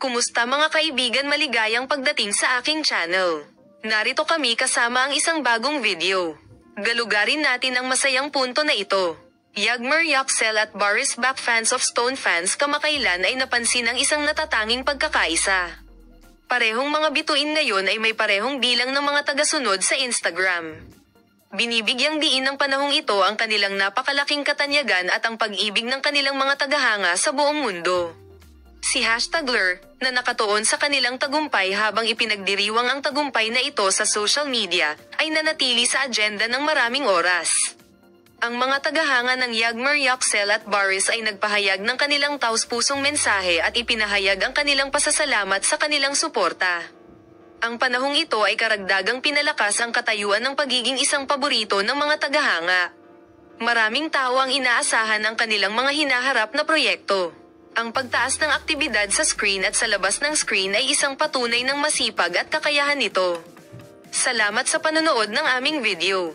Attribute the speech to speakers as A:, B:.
A: Kumusta mga kaibigan, maligayang pagdating sa aking channel. Narito kami kasama ang isang bagong video. Galugarin natin ang masayang punto na ito. Yagmur Yoxcel at Boris Back, fans of Stone fans, kamakailan ay napansin ang isang natatanging pagkakaisa. Parehong mga bituin ngayon ay may parehong bilang ng mga tagasunod sa Instagram. Binibigyang diin ng panahong ito ang kanilang napakalaking katanyagan at ang pag-ibig ng kanilang mga tagahanga sa buong mundo. Si #Lur, na nakatuon sa kanilang tagumpay habang ipinagdiriwang ang tagumpay na ito sa social media, ay nanatili sa agenda ng maraming oras. Ang mga tagahanga ng Yagmur Yoxcel at Boris ay nagpahayag ng kanilang taus-pusong mensahe at ipinahayag ang kanilang pasasalamat sa kanilang suporta. Ang panahong ito ay karagdagang pinalakas ang katayuan ng pagiging isang paborito ng mga tagahanga. Maraming tao ang inaasahan ng kanilang mga hinaharap na proyekto. Ang pagtaas ng aktibidad sa screen at sa labas ng screen ay isang patunay ng masipag at kakayahan nito. Salamat sa panonood ng aming video.